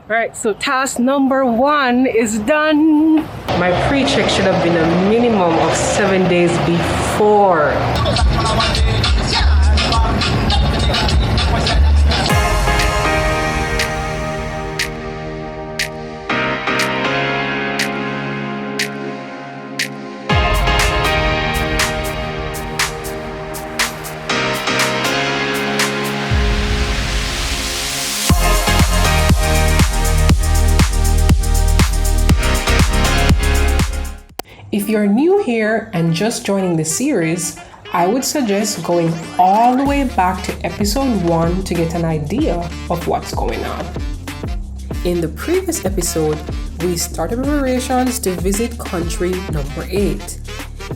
Right, so task number 1 is done. My pre-check should have been a minimum of 7 days before. If you're new here and just joining the series, I would suggest going all the way back to episode 1 to get an idea of what's going on. In the previous episode, we started preparations to visit country number 8.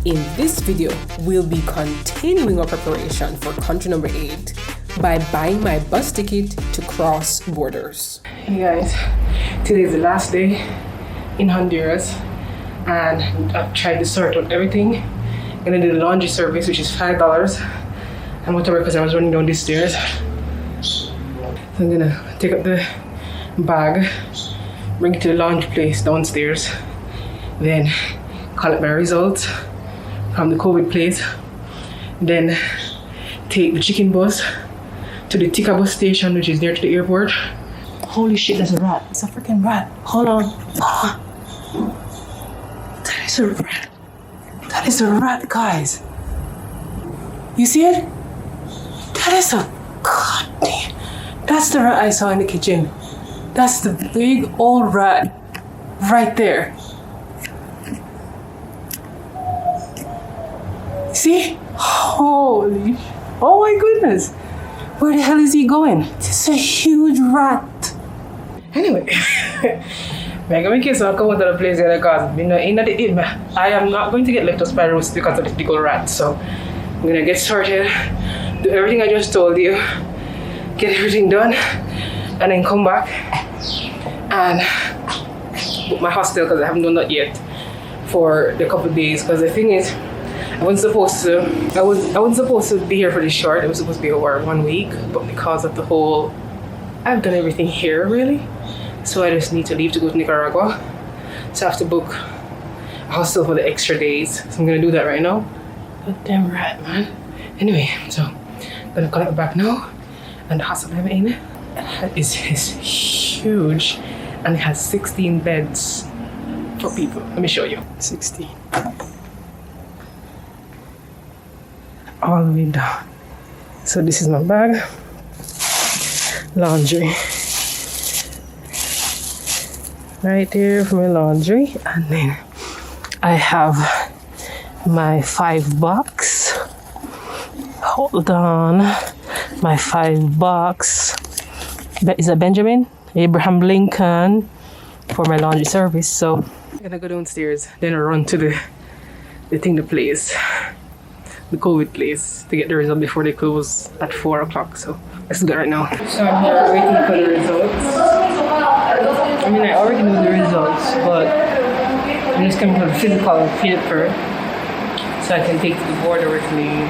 In this video, we'll be continuing our preparation for country number 8 by buying my bus ticket to cross borders. Hey guys, today is the last day in Honduras. And I've tried to sort out everything. I'm gonna do the laundry service, which is $5. I'm going to work because I was running down these stairs. So I'm gonna take up the bag, bring it to the laundry place downstairs, then collect my results from the COVID place, then take the chicken bus to the Tika bus station, which is near to the airport. Holy shit, that's a rat. It's a freaking rat. Hold on. That is a rat. That is a rat, guys. You see it? That is a goddamn. That's the rat I saw in the kitchen. That's the big old rat right there. See? Holy. Oh my goodness. Where the hell is he going? This is a huge rat. Anyway. I'm going to come out of the place here because I am not going to get leptospirosis because of this big old rat. So I'm going to get started, do everything I just told you, get everything done, and then come back and book my hostel because I haven't done that yet for the couple of days. Because the thing is, I wasn't supposed to be here for this short. It was supposed to be over 1 week, but because of the whole, I've done everything here really. So I just need to leave to go to Nicaragua. So I have to book a hostel for the extra days. So I'm gonna do that right now. But damn rat, man. Anyway, so I'm gonna collect it back now. And the hostel I'm in is huge. And it has 16 beds for people. Let me show you. 16. All the way down. So this is my bag. Laundry. Right there for my laundry, and then I have my $5. Hold on, my $5. Is that Benjamin Abraham Lincoln for my laundry service? So I'm gonna go downstairs, then I run to the place, the COVID place, to get the result before they close at 4 o'clock. So let's do it right now. So I'm here waiting for the results. I mean, I already know the results, but I'm just coming for the physical paper so I can take to the border with me,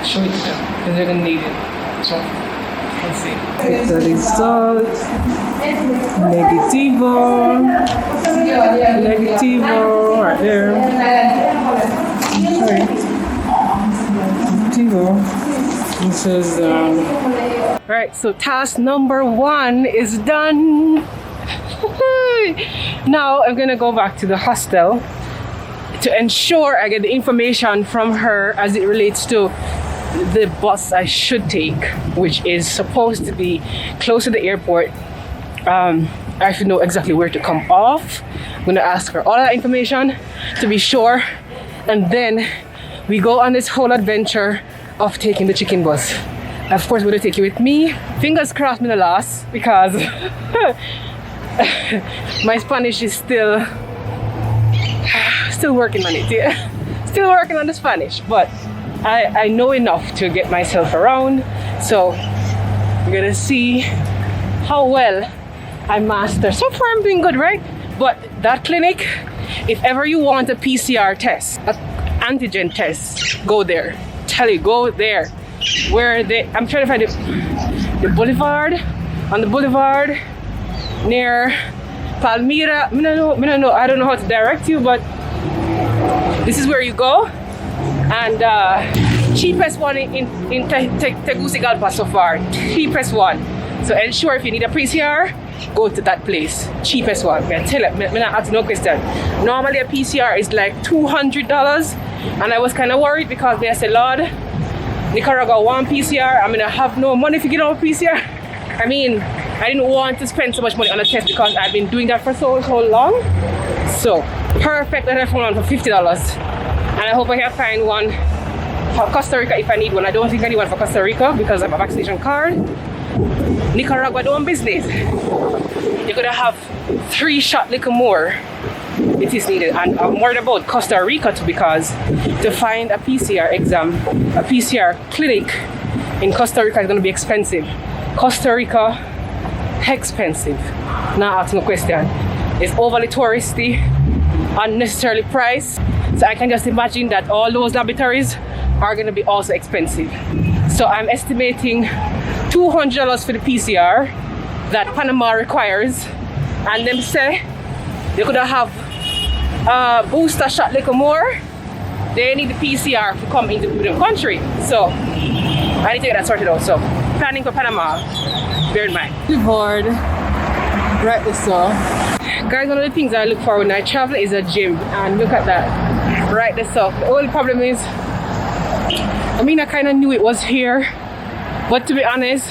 show it to them, because they're gonna need it. So, let's see. It's the result. Negativo, right there. Sorry. Negativo. This is, Right, so task number 1 is done. Now I'm gonna go back to the hostel to ensure I get the information from her as it relates to the bus I should take, which is supposed to be close to the airport. I should know exactly where to come off. I'm gonna ask her all that information to be sure, and then we go on this whole adventure of taking the chicken bus. Of course, I'm gonna take you with me. Fingers crossed me the last, because my Spanish is still working on it, yeah. Still working on the Spanish, but I know enough to get myself around. So we're gonna see how well I master. So far I'm doing good, right? But that clinic, if ever you want a PCR test, an antigen test, go there. Tell you, go there. Where they, I'm trying to find the boulevard. On the boulevard, near Palmyra. I don't know how to direct you, but this is where you go. And cheapest one in Tegucigalpa so far. Cheapest one. So ensure if you need a PCR, go to that place. Cheapest one. I tell you, I'm not asking no question. Normally a PCR is like $200, and I was kind of worried because they said, Lord, Nicaragua one PCR, I'm gonna have no money to get on PCR. I mean, I didn't want to spend so much money on a test because I've been doing that for so long. So perfect that I found one for $50. And I hope I can find one for Costa Rica if I need one. I don't think I need one for Costa Rica because I have a vaccination card. Nicaragua doing business. You're gonna have 3 shot little more. It is needed. And I'm worried about Costa Rica too, because to find a PCR exam, a PCR clinic in Costa Rica is gonna be expensive. Costa Rica, expensive. Not asking a question. It's overly touristy, unnecessarily priced. So I can just imagine that all those laboratories are going to be also expensive. So I'm estimating $200 for the PCR that Panama requires. And them say they could have a booster shot little more. They need the PCR to come into the country. So I need to get that sorted out. So planning for Panama, bear in mind. The board, right this so. Guys, one of the things I look for when I travel is a gym. And look at that. Right this up. The only problem is, I mean, I kind of knew it was here, but to be honest,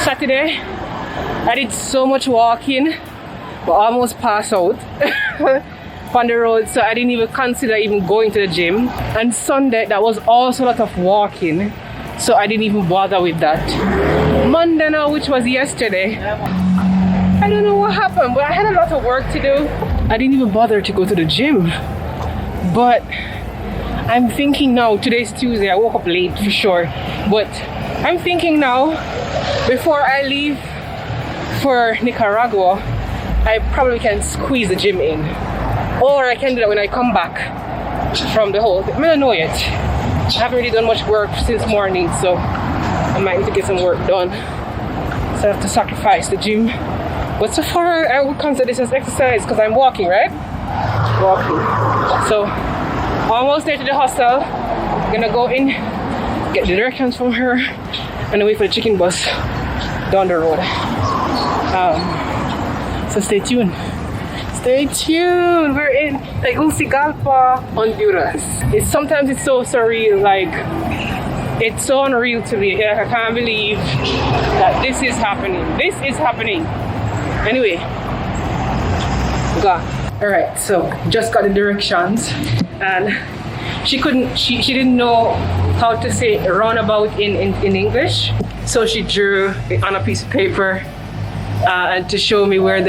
Saturday I did so much walking, but almost passed out on the road, so I didn't even consider even going to the gym. And Sunday, that was also a lot of walking, so I didn't even bother with that. Monday now, which was yesterday, I don't know what happened, but I had a lot of work to do. I didn't even bother to go to the gym. But I'm thinking now, today's Tuesday, I woke up late for sure, but I'm thinking now, before I leave for Nicaragua, I probably can squeeze the gym in, or I can do that when I come back from the whole thing. I don't know yet. I haven't really done much work since morning, so I might need to get some work done, so I have to sacrifice the gym. But so far I would consider this as exercise because I'm walking, right? Walking. So almost there to the hostel. Gonna go in, get the directions from her, and then wait for the chicken bus down the road. So stay tuned. Stay tuned. We're in Tegucigalpa, Honduras. Sometimes it's so surreal, like it's so unreal to me. Like, I can't believe that this is happening. This is happening. Anyway, all right, so just got the directions, and she didn't know how to say roundabout in English, so she drew it on a piece of paper and to show me where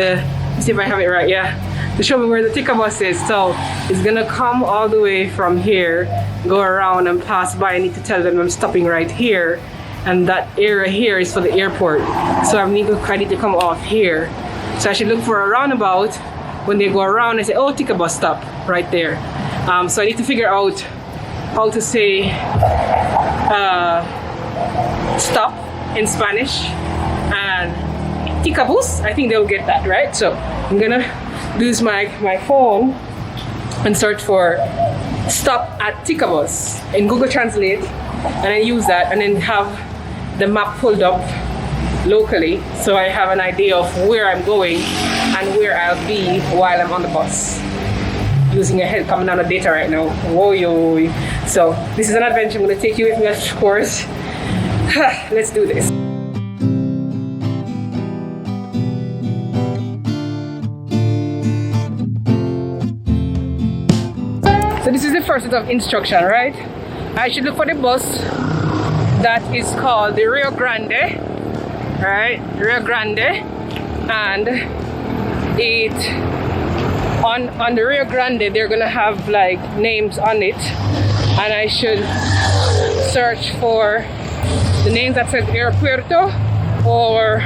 see if I have it right, yeah, to show me where the ticket bus is. So it's gonna come all the way from here, go around and pass by. I need to tell them I'm stopping right here, and that area here is for the airport, so I need to come off here. So I should look for a roundabout. When they go around, I say, oh, ticket bus stop right there. So I need to figure out how to say stop in Spanish, and ticket bus, I think they'll get that, right? So I'm gonna use my phone and search for stop at ticket bus in Google Translate, and then use that, and then have the map pulled up locally, so I have an idea of where I'm going and where I'll be while I'm on the bus. Using a head coming on the data right now. Whoa, yo. So this is an adventure. I'm gonna take you with me, of course. Let's do this. So this is the first set of instruction, right? I should look for the bus that is called the Rio Grande. Right, Rio Grande, and it on the Rio Grande they're gonna have like names on it, and I should search for the names that says Aeropuerto or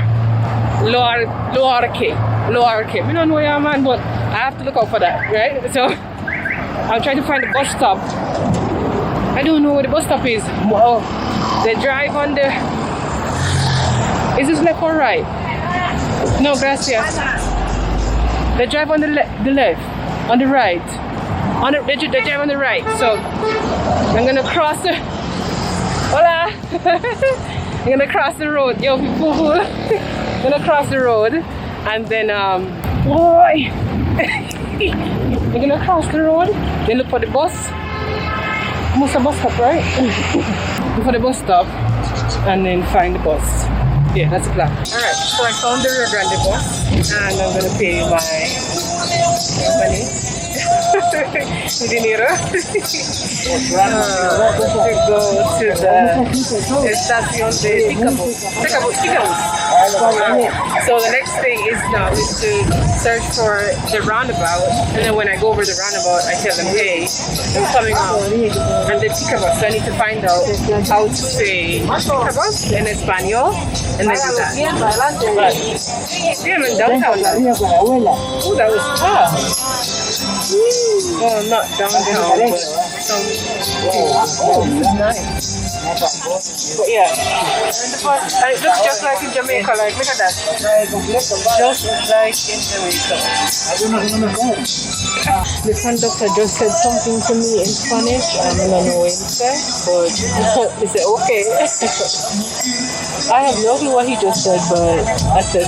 Loarque. I don't know where I'm at, but I have to look out for that, right? So I'm trying to find the bus stop. I don't know where the bus stop is. Oh, they drive on the. Is this left or right? No, gracias. They drive on the left, on the right. They drive on the right. So I'm gonna cross the. Hola. I'm gonna cross the road. Yo, people. I'm gonna cross the road, and then boy. I'm gonna cross the road. Then look for the bus. Almost a bus stop, right? Look for the bus stop, and then find the bus. Yeah, that's the plan. Alright, so I found the Rio Grande bus and I'm gonna pay my money. Dinero. To go to the Estación de Ticabos. So the next thing is now is to search for the roundabout, and then when I go over the roundabout I tell them, hey, I'm coming out and the Ticabos. So I need to find out how to say Ticabos in Espanol and then do that. But yeah, I'm in downtown now. Oh, that was tough. Well, not downtown, but oh, this is nice. But yeah, it looks just like in Jamaica, like look at that. Just like in Jamaica. The conductor just said something to me in Spanish. I don't know what he said, but he said okay. I have no clue what he just said, but I said,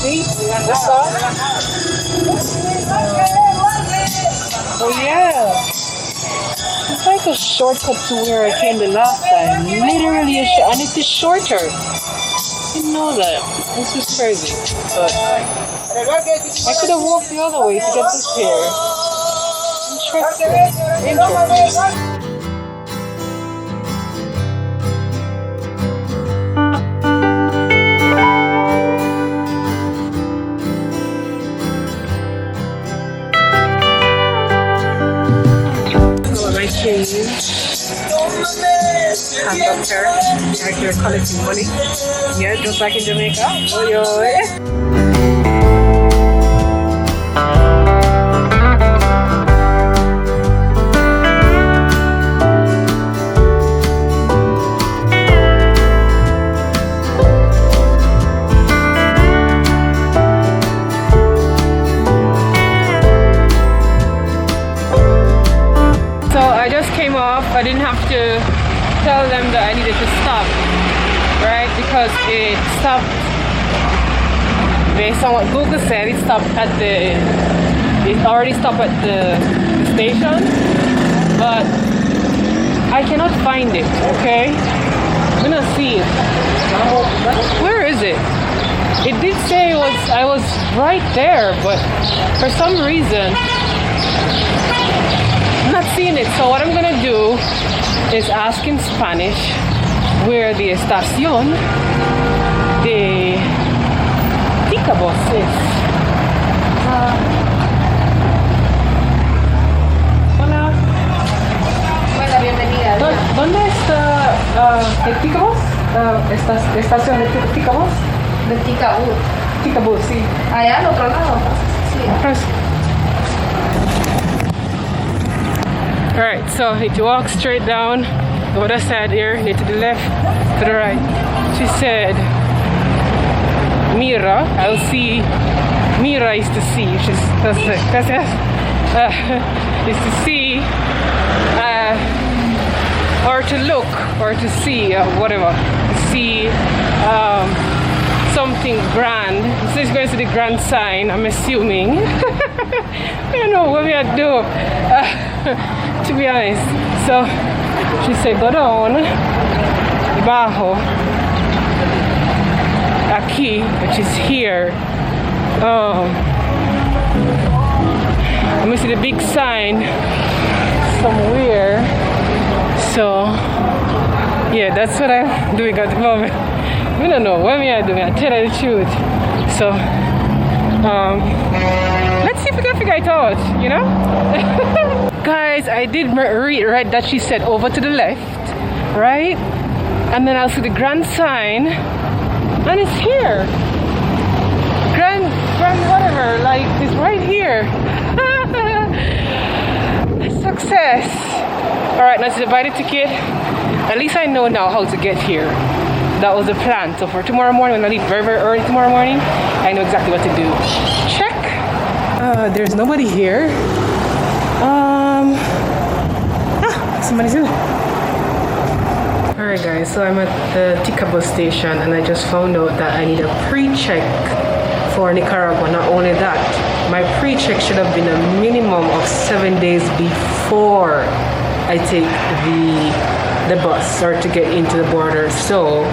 see, that's all. Oh yeah. It's like a shortcut to where I came the last time. Literally a and it is shorter. I didn't know that. This is crazy. But I could have walked the other way to get this here. Interesting. Conductor, right here collecting money. Yeah, just like in Jamaica. Oh, yo. So I just came off. I didn't have to tell them that I needed to stop, right? Because it stopped, based on what Google said, it already stopped at the station, but I cannot find it, okay? I'm gonna see it. Where is it? It did say I was right there, but for some reason, I'm not seeing it. So what I'm gonna do is ask in Spanish where the estación de Ticabos is. Hola. Hola, bienvenida. ¿Dónde está el Ticabos? Estación de Ticabos? De Ticabos. Ticabos, sí. Allá al otro lado. Sí. Alright, so need to walk straight down the other side here, need to the left, to the right. She said, Mira, I'll see. Mira is to see, which is is to see, or to look, or to see, whatever. To see something grand. This is going to the grand sign, I'm assuming. I don't know what we are doing. To be honest. So she said go down bajo aquí, which is here. Let me see the big sign somewhere. So yeah, that's what I'm doing at the moment. I don't know what we are doing, I tell you the truth. So let's see if we can figure it out, you know? Guys, I did read right that she said over to the left, right? And then I'll see the grand sign, and it's here. Grand whatever, like it's right here. Success. All right, now to buy the ticket. At least I know now how to get here. that was the plan. So for tomorrow morning, when I leave very, very early tomorrow morning, I know exactly what to do. Check. There's nobody here. Somebody's in. Alright guys, so I'm at the Tika bus station and I just found out that I need a pre-check for Nicaragua. Not only that, my pre-check should have been a minimum of 7 days before I take the bus or to get into the border. So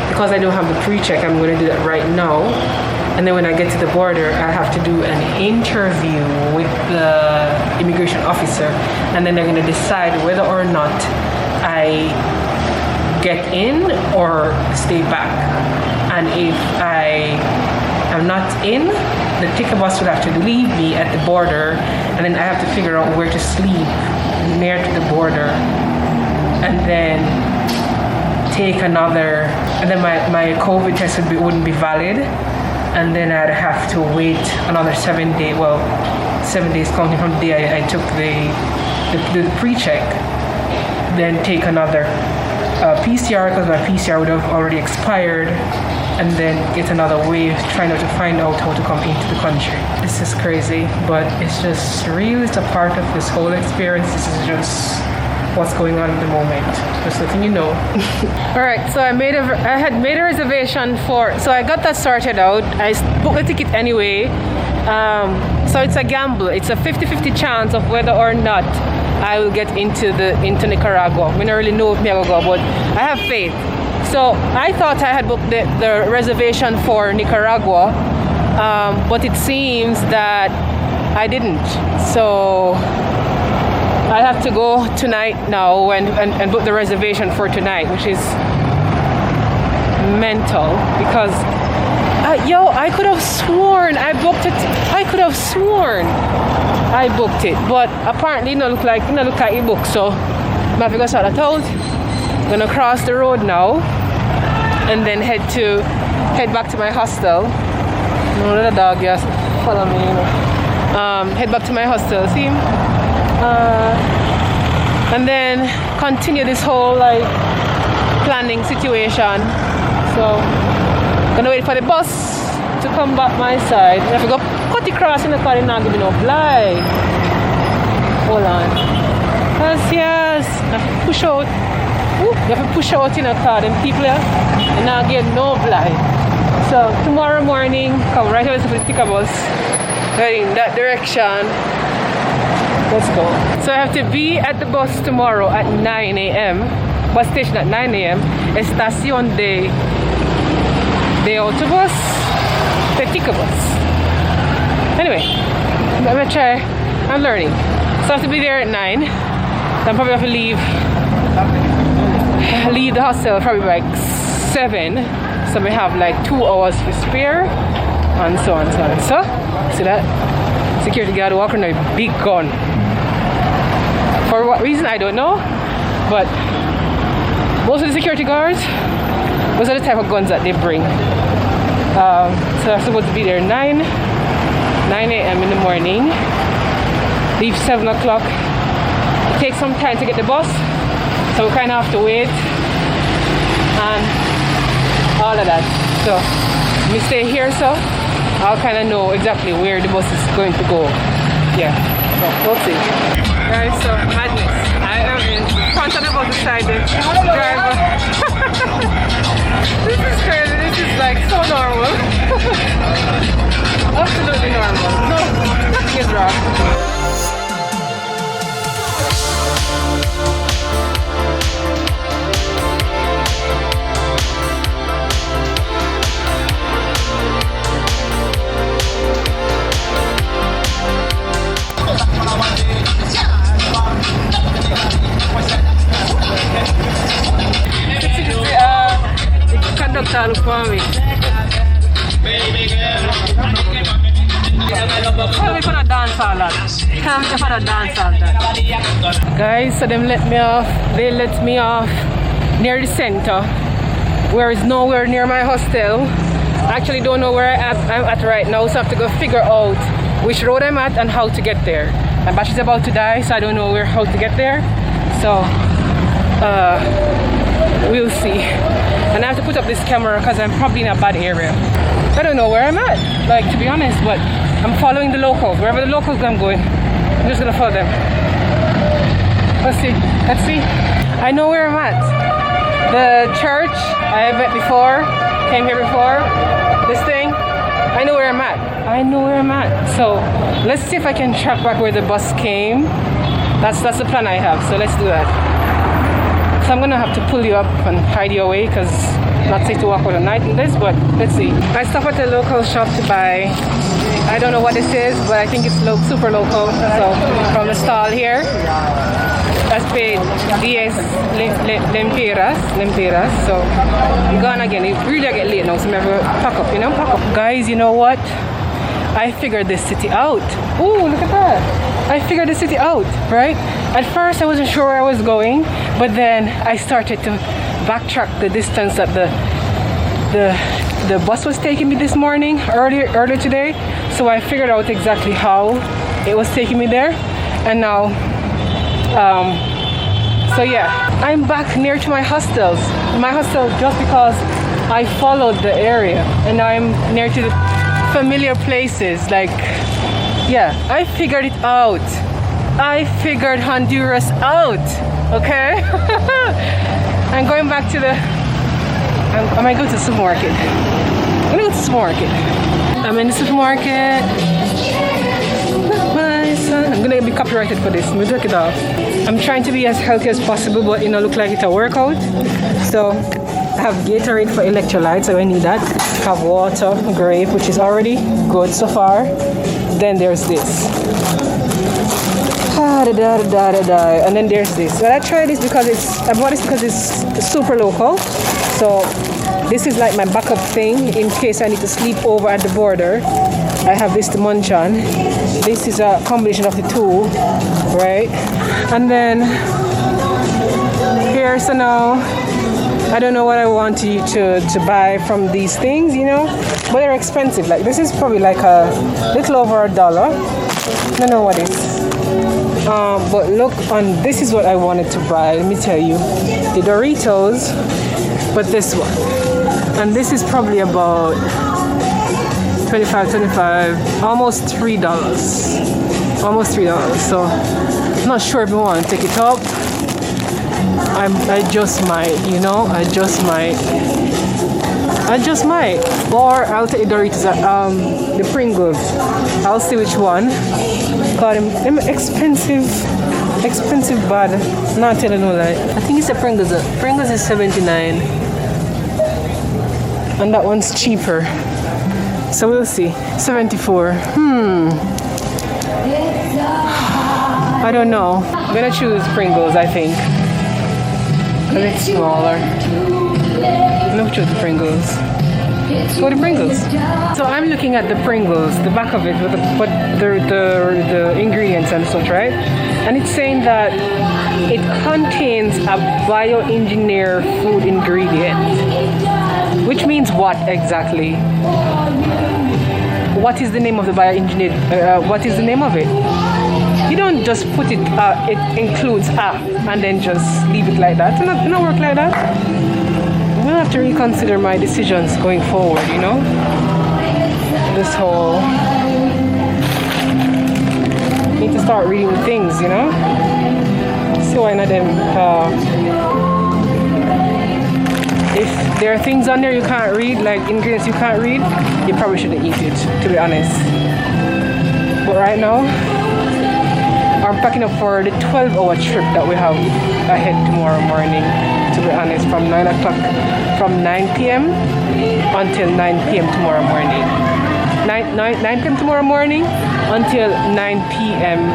because I don't have the pre-check, I'm going to do that right now. And then when I get to the border, I have to do an interview with the immigration officer, and then they're going to decide whether or not I get in or stay back. And if I am not in, the ticket bus will have to leave me at the border, and then I have to figure out where to sleep near to the border, and then take another, and then my COVID test wouldn't be valid, and then I'd have to wait another 7 days. Well, 7 days counting from the day I took the pre-check, then take another PCR because my PCR would have already expired, and then get another wave trying to find out how to come into the country. This is crazy, but it's just really, it's a part of this whole experience. This is just what's going on at the moment. Just letting you know. All right, so I had made a reservation so I got that sorted out. I booked the ticket anyway. So it's a gamble. It's a 50-50 chance of whether or not I will get into Nicaragua. I don't really know if I will go, but I have faith. So I thought I had booked the reservation for Nicaragua, but it seems that I didn't. So I have to go tonight now and book the reservation for tonight, which is mental because I could have sworn I booked it. I could have sworn I booked it, but apparently it look like it booked. So I'm have to go sort that out. I'm gonna cross the road now and then head back to my hostel. No, the dog just follow me. Head back to my hostel. See. And then continue this whole planning situation. So gonna wait for the bus to come back my side. I have to go cut across in the car and not give me no blind. Hold on. Yes, I have to push out. Ooh, you have to push out in a car, and people and not get no blind. So tomorrow morning, come right over to the Tika bus, heading that direction. Let's go. So I have to be at the bus tomorrow at 9 a.m. Bus station at 9 a.m. Estación de autobus, the Tika bus. Anyway, I'm gonna try. I'm learning. So I have to be there at 9. Then probably have to leave the hostel probably like 7. So we have like 2 hours to spare, and so on, so on. So see that security guard walking with a big gun. For what reason I don't know, but most of the security guards, those are the type of guns that they bring. So I'm supposed to be there 9 a.m. in the morning, leave 7 o'clock. It takes some time to get the bus, so we kind of have to wait and all of that. So we stay here, so I'll kind of know exactly where the bus is going to go. Yeah, so we'll see. Guys, so madness. I am in front of the bus beside the driver. This is crazy. This is like so normal. Absolutely normal. No, nothing is wrong. Conductor look for me. Tell me for the dance hall that. Tell me for the dance hall that. Guys, so them let me off. They let me off near the center, where is nowhere near my hostel. I actually don't know where I'm at right now, so I have to go figure out which road I'm at and how to get there. My battery's about to die, so I don't know how to get there. So we'll see. And I have to put up this camera because I'm probably in a bad area. I don't know where I'm at, like, to be honest, but I'm following the locals. Wherever the locals go, I'm going. I'm just gonna follow them. Let's see. I know where I'm at. The church I have met before, came here before. This thing, I know where I'm at. So let's see if I can track back where the bus came. That's the plan I have. So let's do that. So I'm gonna have to pull you up and hide you away because not safe to walk out at night in this, but let's see. I stopped at the local shop to buy, I don't know what this is, but I think it's super local. So from the stall here, that's paid 10 lempiras. So I'm gone again. It really get late now, so I'm gonna pack up. Guys, you know what? I figured this city out. Ooh, look at that. I figured the city out, right? At first I wasn't sure where I was going, but then I started to backtrack the distance that the bus was taking me this morning, earlier today. So I figured out exactly how it was taking me there. And now, so yeah, I'm back near to my hostel just because I followed the area, and now I'm near to the familiar places. Like, yeah, I figured it out. I figured Honduras out, okay? I'm going back to I might go to the supermarket. I'm gonna go to the supermarket. I'm in the supermarket. I'm gonna be copyrighted for this. I'm gonna take it off. I'm trying to be as healthy as possible, but look like it's a workout. So I have Gatorade for electrolytes, so I need that. I have water, grape, which is already good so far. Then there's this. And then there's this. Well, I tried this because I bought this because it's super local. So this is like my backup thing in case I need to sleep over at the border. I have this to munch on. This is a combination of the two, right? And then here, so now I don't know what I want to buy from these things, but they're expensive. Like this is probably like a little over $1. I don't know what it is. But look, this is what I wanted to buy. Let me tell you, the Doritos, but this one, and this is probably about $25, almost $3. So I'm not sure if I want to take it up. I just might, I just might. Or I'll take the Doritos, the Pringles. I'll see which one. God, them expensive bad. Not telling no lie. I think it's a Pringles. Pringles is $79. And that one's cheaper. So we'll see. $74. I don't know. I'm gonna choose Pringles, I think. Because it's smaller. I'm gonna choose the Pringles. Go to Pringles. So I'm looking at the Pringles, the back of it, with the ingredients and such, right? And it's saying that it contains a bioengineered food ingredient. Which means what exactly? What is the name of the bioengineered? What is the name of it? You don't just put it, it includes and then just leave it like that. It don't work like that. I'm gonna have to reconsider my decisions going forward, This whole, need to start reading things, So why not them, if there are things on there you can't read, like ingredients you can't read, you probably shouldn't eat it, to be honest. But right now, I'm packing up for the 12-hour trip that we have ahead tomorrow morning, to be honest, from 9 p.m. until 9 p.m. tomorrow morning. 9 p.m. tomorrow morning until 9 p.m.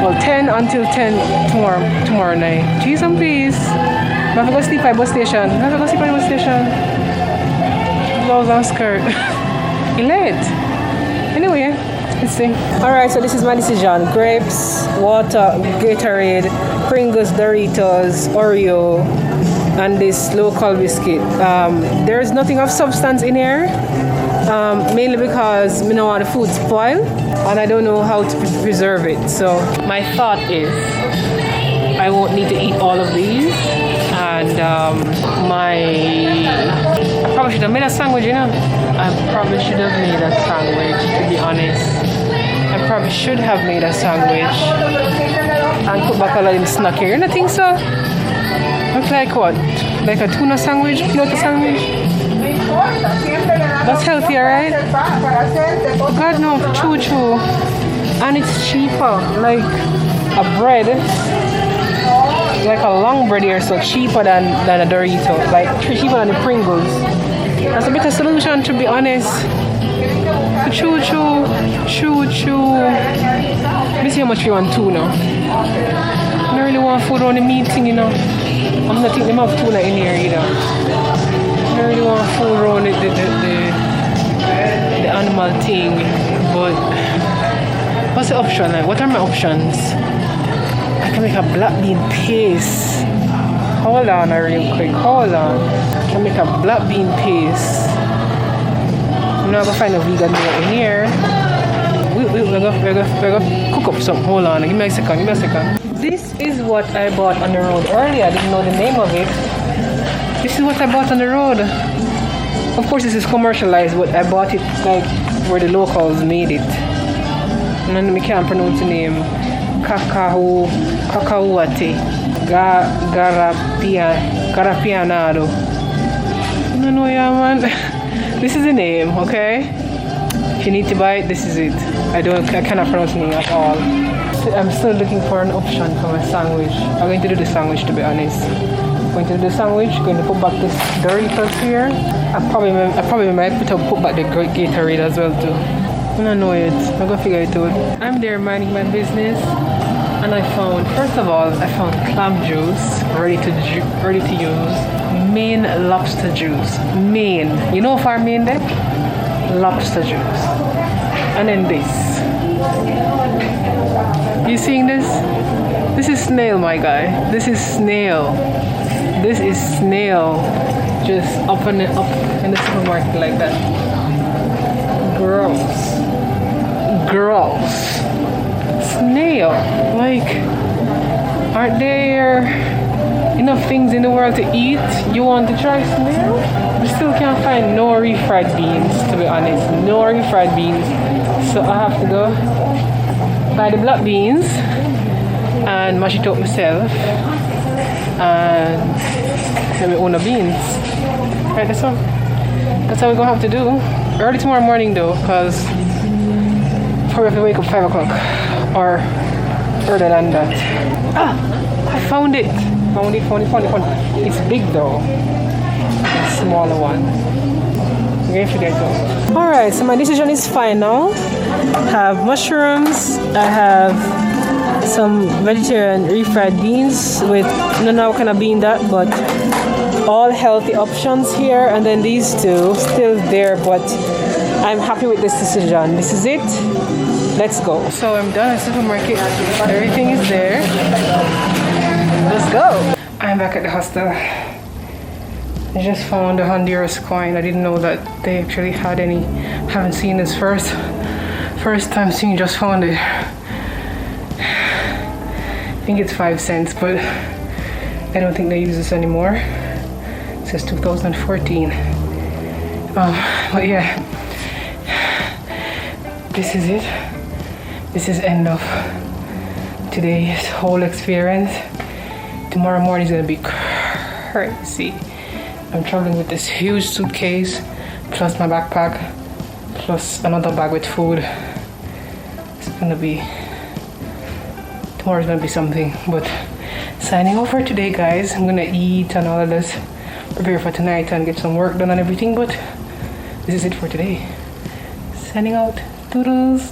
Well, 10 until 10 tomorrow night. Jeez and please. I'm going to sleep at bus station. Blouse and skirt. Late. Anyway, let's see. Alright, so this is my decision. Grapes, water, Gatorade, Pringles, Doritos, Oreo, and this local biscuit. There's nothing of substance in here. Mainly because I don't want the food spoil and I don't know how to preserve it. So my thought is I won't need to eat all of these. And I probably should have made a sandwich, you know. I probably should have made a sandwich, to be honest. I probably should have made a sandwich and put back a lot in snack here. You don't think so? Looks like what? Like a tuna sandwich, peanut sandwich? That's healthier, right? God no, choo. And it's cheaper. Like a bread, like a long bread here, so cheaper than a Dorito. Like cheaper than the Pringles. That's a better solution, to be honest. Choo. Let me see how much you want tuna. I don't really want food on the meat thing, you know. I'm not thinking of tuna in here either. I don't really want food around the animal thing. But what's the option? Like, what are my options? I can make a black bean paste. Hold on real quick. Hold on. I can make a black bean paste. I'm not gonna find a vegan meal in here. We're gonna cook up some. Hold on. Give me a second. This is what I bought on the road earlier. I didn't know the name of it. This is what I bought on the road. Of course, this is commercialized, but I bought it like where the locals made it. And I can't pronounce the name. Cacahuate. Garapianado. I don't know, yeah, man. This is the name, okay? If you need to buy it, this is it. I cannot pronounce the name at all. I'm still looking for an option for my sandwich. I'm going to do the sandwich, to be honest. I'm going to do the sandwich. Going to put back this Doritos here. I probably might put back the Gatorade as well too. I don't know it. I'm gonna figure it out. I'm there minding my business, and first of all, I found clam juice ready to use. Maine lobster juice. Maine. You know for Maine there? Lobster juice. And then this. You seeing this? This is snail, my guy. This is snail. Just up in the supermarket like that. Gross. Snail. Like, aren't there enough things in the world to eat? You want to try snail? We still can't find no refried beans, to be honest. No refried beans. So I have to go buy the black beans and mash it up myself and make my own beans. Right, that's how we're gonna have to do. Early tomorrow morning though, because probably have to wake up 5 o'clock or earlier than that. I found it. Found it. It's big though. It's a smaller one. We're gonna figure it out. Alright, so my decision is final. I have mushrooms. I have some vegetarian refried beans with, I don't know what kind of bean that, but all healthy options here. And then these two still there, but I'm happy with this decision. This is it. Let's go. So I'm done at the supermarket. Everything is there. Let's go. I'm back at the hostel. I just found a Honduras coin. I didn't know that they actually had any. Haven't seen this first time seeing, just found it. I think it's 5 cents, but I don't think they use this anymore. It says 2014. But yeah, this is it. This is end of today's whole experience. Tomorrow morning is gonna be crazy. I'm traveling with this huge suitcase, plus my backpack, plus another bag with food. It's gonna be, tomorrow's gonna be something. But signing off for today, guys. I'm gonna eat and all of this, prepare for tonight and get some work done and everything. But this is it for today. Signing out. Toodles.